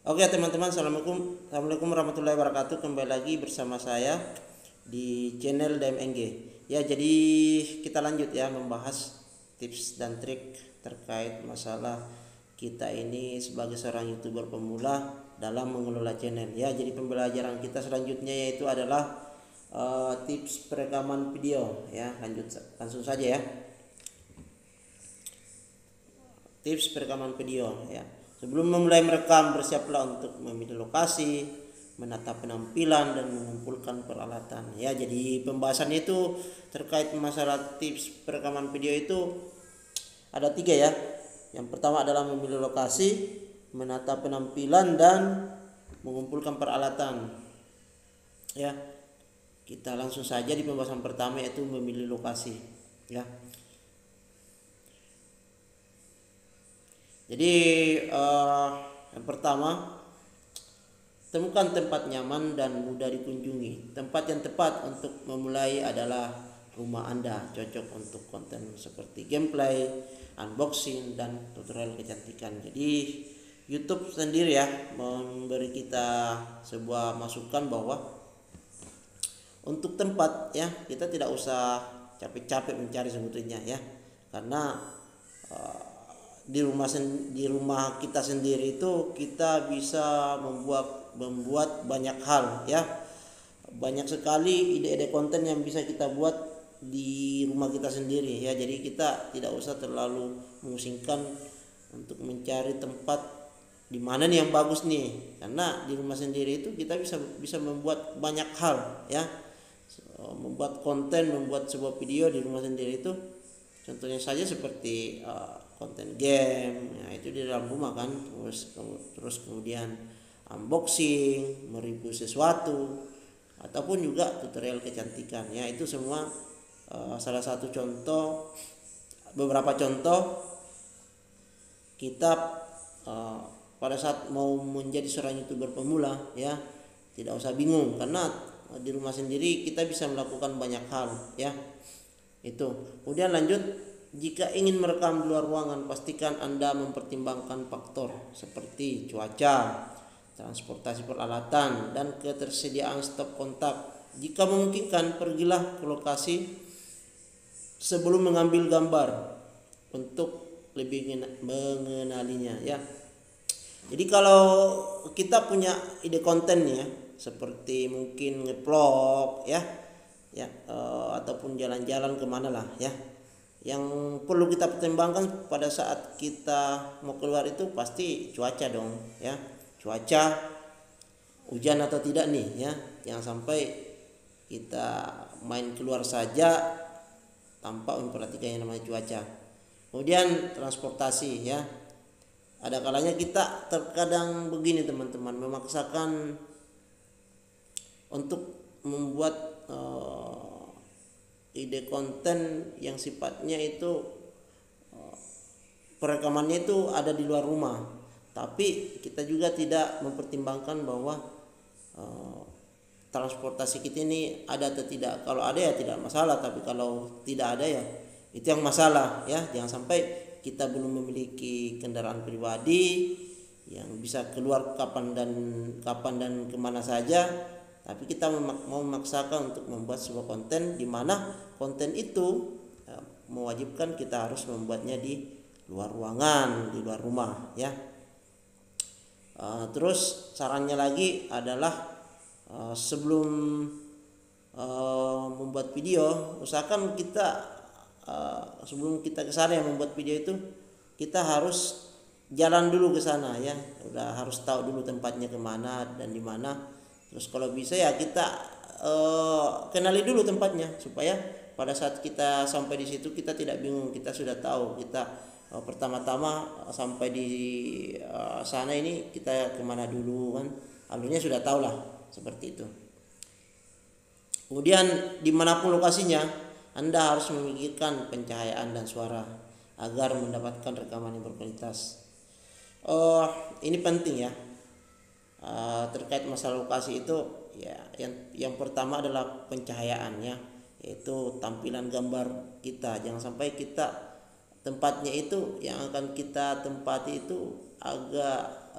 Oke teman-teman, Assalamualaikum warahmatullahi wabarakatuh. Kembali lagi bersama saya di channel DMNG. Ya, jadi kita lanjut ya membahas tips dan trik terkait masalah kita ini sebagai seorang YouTuber pemula dalam mengelola channel. Ya, jadi pembelajaran kita selanjutnya yaitu adalah tips perekaman video. Ya, langsung saja ya. Tips perekaman video ya. Sebelum memulai merekam, bersiaplah untuk memilih lokasi, menata penampilan dan mengumpulkan peralatan. Ya, jadi pembahasan itu terkait masalah tips perekaman video itu ada 3 ya. Yang pertama adalah memilih lokasi, menata penampilan dan mengumpulkan peralatan. Ya, kita langsung saja di pembahasan pertama yaitu memilih lokasi. Ya. Jadi yang pertama, temukan tempat nyaman dan mudah dikunjungi. Tempat yang tepat untuk memulai adalah rumah Anda, cocok untuk konten seperti gameplay, unboxing dan tutorial kecantikan. Jadi YouTube sendiri ya memberi kita sebuah masukan bahwa untuk tempat ya kita tidak usah capek-capek mencari sebetulnya ya, karena di rumah kita sendiri itu kita bisa membuat banyak hal ya, banyak sekali ide-ide konten yang bisa kita buat di rumah kita sendiri ya. Jadi kita tidak usah terlalu memusingkan untuk mencari tempat di mana nih yang bagus nih, karena di rumah sendiri itu kita bisa membuat banyak hal ya, membuat konten, membuat sebuah video di rumah sendiri itu. Contohnya saja seperti konten game, ya itu di dalam rumah kan, terus kemudian unboxing, mereview sesuatu, ataupun juga tutorial kecantikan. Ya itu semua salah satu contoh, beberapa contoh kita pada saat mau menjadi seorang YouTuber pemula ya, tidak usah bingung karena di rumah sendiri kita bisa melakukan banyak hal ya. Itu. Kemudian lanjut, jika ingin merekam di luar ruangan, pastikan Anda mempertimbangkan faktor seperti cuaca, transportasi peralatan, dan ketersediaan stop kontak. Jika memungkinkan, pergilah ke lokasi sebelum mengambil gambar untuk lebih mengenalinya ya. Jadi kalau kita punya ide konten ya, seperti mungkin ngevlog ya, ataupun jalan-jalan kemana lah ya, yang perlu kita pertimbangkan pada saat kita mau keluar itu pasti cuaca dong ya, cuaca hujan atau tidak nih ya, jangan sampai kita main keluar saja tanpa memperhatikan yang namanya cuaca. Kemudian transportasi ya, ada kalanya kita terkadang begini teman-teman, memaksakan untuk membuat ide konten yang sifatnya itu perekamannya itu ada di luar rumah, tapi kita juga tidak mempertimbangkan bahwa transportasi kita ini ada atau tidak. Kalau ada ya tidak masalah, tapi kalau tidak ada ya itu yang masalah ya. Jangan sampai kita belum memiliki kendaraan pribadi yang bisa keluar kapan dan kemana saja, tapi kita mau memaksakan untuk membuat sebuah konten di mana konten itu mewajibkan kita harus membuatnya di luar ruangan, di luar rumah ya. Terus sarannya lagi adalah sebelum membuat video, usahakan kita sebelum kita ke sana yang membuat video itu, kita harus jalan dulu ke sana ya, udah harus tahu dulu tempatnya kemana dan di mana. Terus kalau bisa ya kita kenali dulu tempatnya, supaya pada saat kita sampai di situ kita tidak bingung, kita sudah tahu kita pertama-tama sampai di sana ini kita kemana dulu kan, alurnya sudah tahu lah seperti itu. Kemudian dimanapun lokasinya, Anda harus memikirkan pencahayaan dan suara agar mendapatkan rekaman yang berkualitas. Ini penting ya. Terkait masalah lokasi itu ya, yang pertama adalah pencahayaannya, yaitu tampilan gambar kita. Jangan sampai kita tempatnya itu yang akan kita tempati itu agak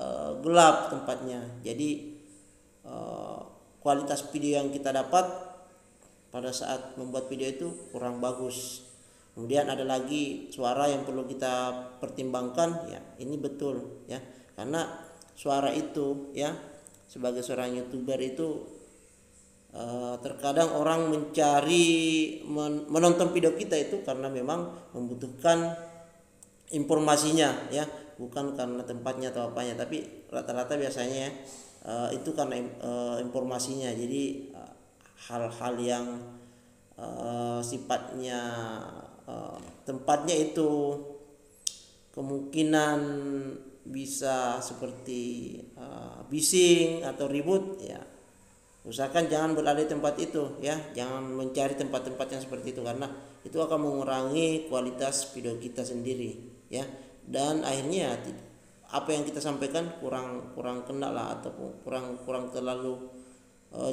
gelap tempatnya. Jadi kualitas video yang kita dapat pada saat membuat video itu kurang bagus. Kemudian ada lagi suara yang perlu kita pertimbangkan, ya ini betul ya, karena suara itu ya sebagai seorang YouTuber itu terkadang orang menonton video kita itu karena memang membutuhkan informasinya ya, bukan karena tempatnya atau apanya, tapi rata-rata biasanya itu karena informasinya. Jadi hal-hal yang sifatnya tempatnya itu kemungkinan bisa seperti bising atau ribut, ya usahakan jangan berada di tempat itu ya, jangan mencari tempat-tempat yang seperti itu, karena itu akan mengurangi kualitas video kita sendiri ya, dan akhirnya apa yang kita sampaikan kurang kena lah, ataupun kurang terlalu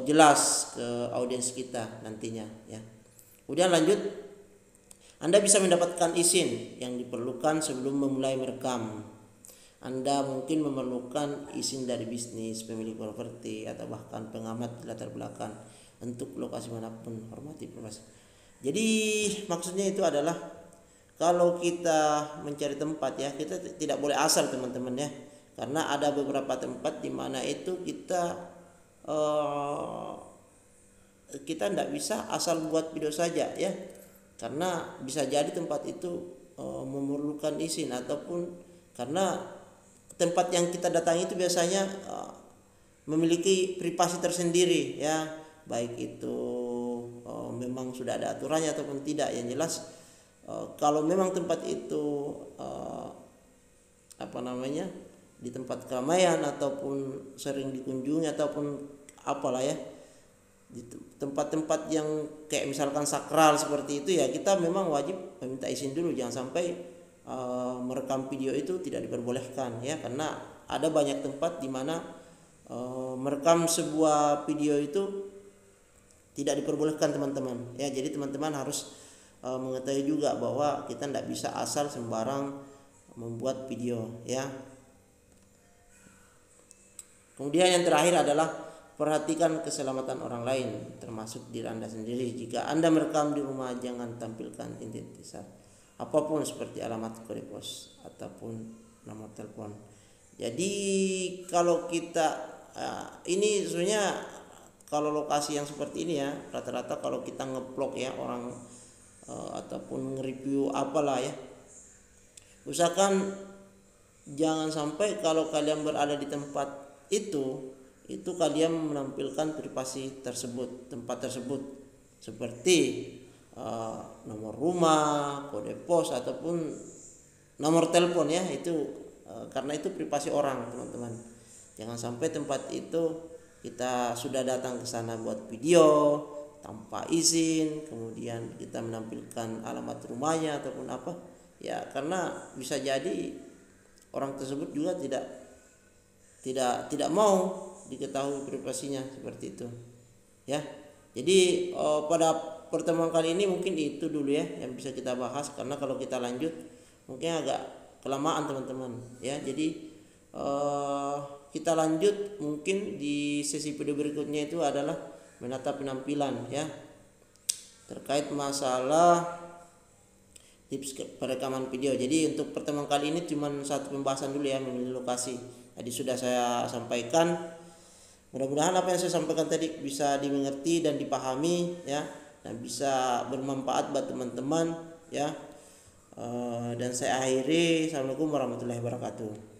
jelas ke audiens kita nantinya ya. Kemudian lanjut, Anda bisa mendapatkan izin yang diperlukan sebelum memulai merekam. Anda mungkin memerlukan izin dari bisnis, pemilik properti, atau bahkan pengamat latar belakang untuk lokasi manapun. Hormati privasi. Jadi maksudnya itu adalah kalau kita mencari tempat ya, kita tidak boleh asal teman-teman ya, karena ada beberapa tempat di mana itu kita tidak bisa asal buat video saja ya, karena bisa jadi tempat itu memerlukan izin, ataupun karena tempat yang kita datangi itu biasanya memiliki privasi tersendiri ya, baik itu memang sudah ada aturannya ataupun tidak. Yang jelas kalau memang tempat itu di tempat keramaian ataupun sering dikunjungi ataupun apalah ya, di tempat-tempat yang kayak misalkan sakral seperti itu ya, kita memang wajib meminta izin dulu. Jangan sampai merekam video itu tidak diperbolehkan ya, karena ada banyak tempat di mana merekam sebuah video itu tidak diperbolehkan teman-teman ya. Jadi teman-teman harus mengetahui juga bahwa kita tidak bisa asal sembarang membuat video ya. Kemudian yang terakhir adalah perhatikan keselamatan orang lain, termasuk diri Anda sendiri. Jika Anda merekam di rumah, jangan tampilkan identitas apapun seperti alamat, kode pos, ataupun nomor telepon. Jadi kalau kita ini sebenarnya kalau lokasi yang seperti ini ya, rata-rata kalau kita ngeblok ya orang ataupun nge-review apalah ya, usahakan jangan sampai kalau kalian berada di tempat itu kalian menampilkan privasi tersebut, tempat tersebut, seperti nomor rumah, kode pos, ataupun nomor telepon ya, itu karena itu privasi orang teman-teman. Jangan sampai tempat itu kita sudah datang ke sana buat video tanpa izin, kemudian kita menampilkan alamat rumahnya ataupun apa ya, karena bisa jadi orang tersebut juga tidak mau diketahui privasinya seperti itu ya. Jadi pada pertemuan kali ini mungkin itu dulu ya yang bisa kita bahas, karena kalau kita lanjut mungkin agak kelamaan teman-teman ya. Jadi kita lanjut mungkin di sesi video berikutnya, itu adalah menata penampilan ya, terkait masalah tips perekaman video. Jadi untuk pertemuan kali ini cuma satu pembahasan dulu ya, memilih lokasi. Tadi sudah saya sampaikan. Mudah-mudahan apa yang saya sampaikan tadi bisa dimengerti dan dipahami ya, dan bisa bermanfaat buat teman-teman ya. Dan saya akhiri. Assalamualaikum warahmatullahi wabarakatuh.